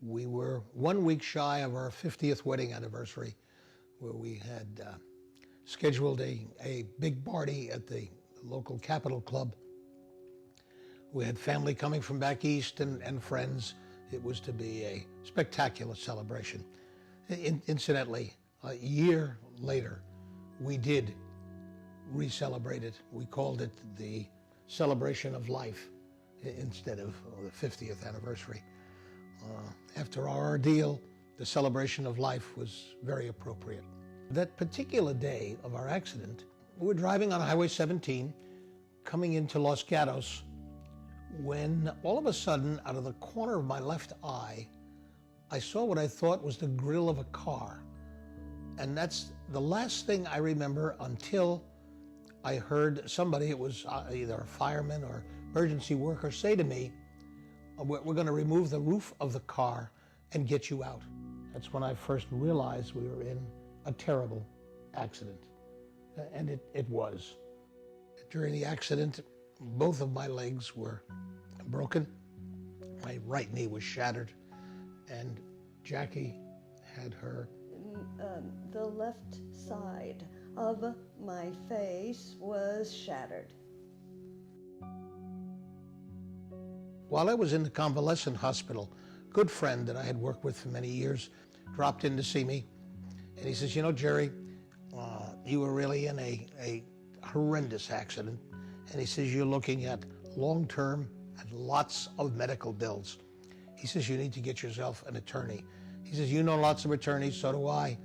We were 1 week shy of our 50th wedding anniversary, where we had scheduled a big party at the local Capitol Club. We had family coming from back east and friends. It was to be a spectacular celebration. Incidentally, a year later, we did re-celebrate it. We called it the Celebration of Life instead of the 50th anniversary. After our ordeal, the celebration of life was very appropriate. That particular day of our accident, we were driving on Highway 17, coming into Los Gatos, when all of a sudden, out of the corner of my left eye, I saw what I thought was the grill of a car. And that's the last thing I remember until I heard somebody, it was either a fireman or emergency worker, say to me, we're going to remove the roof of the car and get you out. That's when I first realized we were in a terrible accident. And it was. During the accident, both of my legs were broken. My right knee was shattered, and Jackie had her. The left side of my face was shattered. While I was in the convalescent hospital, a good friend that I had worked with for many years dropped in to see me, and he says, you know, Jerry, you were really in a horrendous accident, and he says, you're looking at long-term and lots of medical bills. He says, you need to get yourself an attorney. He says, you know lots of attorneys, so do I.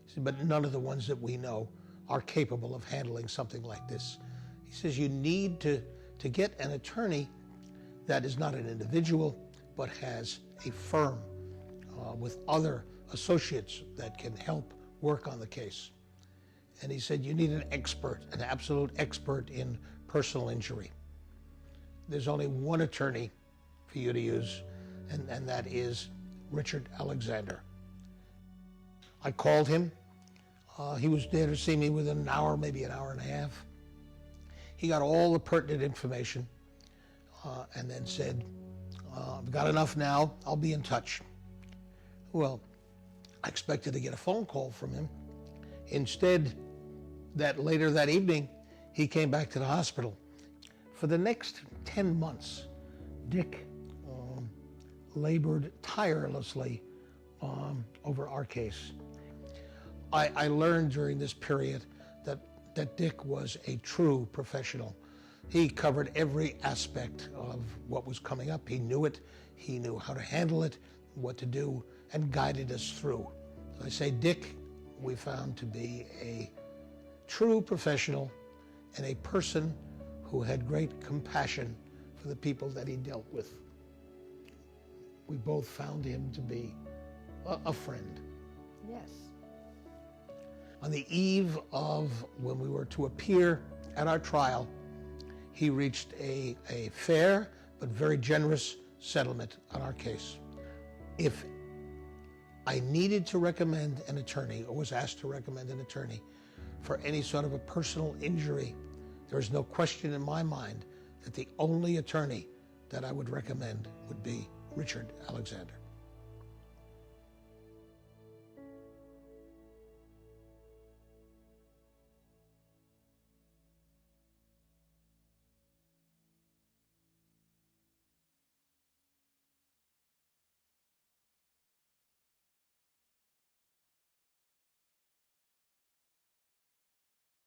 He said, but none of the ones that we know are capable of handling something like this. He says, you need to get an attorney that is not an individual, but has a firm with other associates that can help work on the case. And he said, you need an expert, an absolute expert in personal injury. There's only one attorney for you to use, and that is Richard Alexander. I called him. He was there to see me within an hour, maybe an hour and a half. He got all the pertinent information and then said, I've got enough now, I'll be in touch. Well, I expected to get a phone call from him. Instead, later that evening, he came back to the hospital. For the next 10 months, Dick labored tirelessly over our case. I learned during this period that Dick was a true professional. He covered every aspect of what was coming up. He knew it, he knew how to handle it, what to do, and guided us through. I say Dick, we found to be a true professional and a person who had great compassion for the people that he dealt with. We both found him to be a friend. Yes. On the eve of when we were to appear at our trial, he reached a fair but very generous settlement on our case. If I needed to recommend an attorney, or was asked to recommend an attorney for any sort of a personal injury, there is no question in my mind that the only attorney that I would recommend would be Richard Alexander.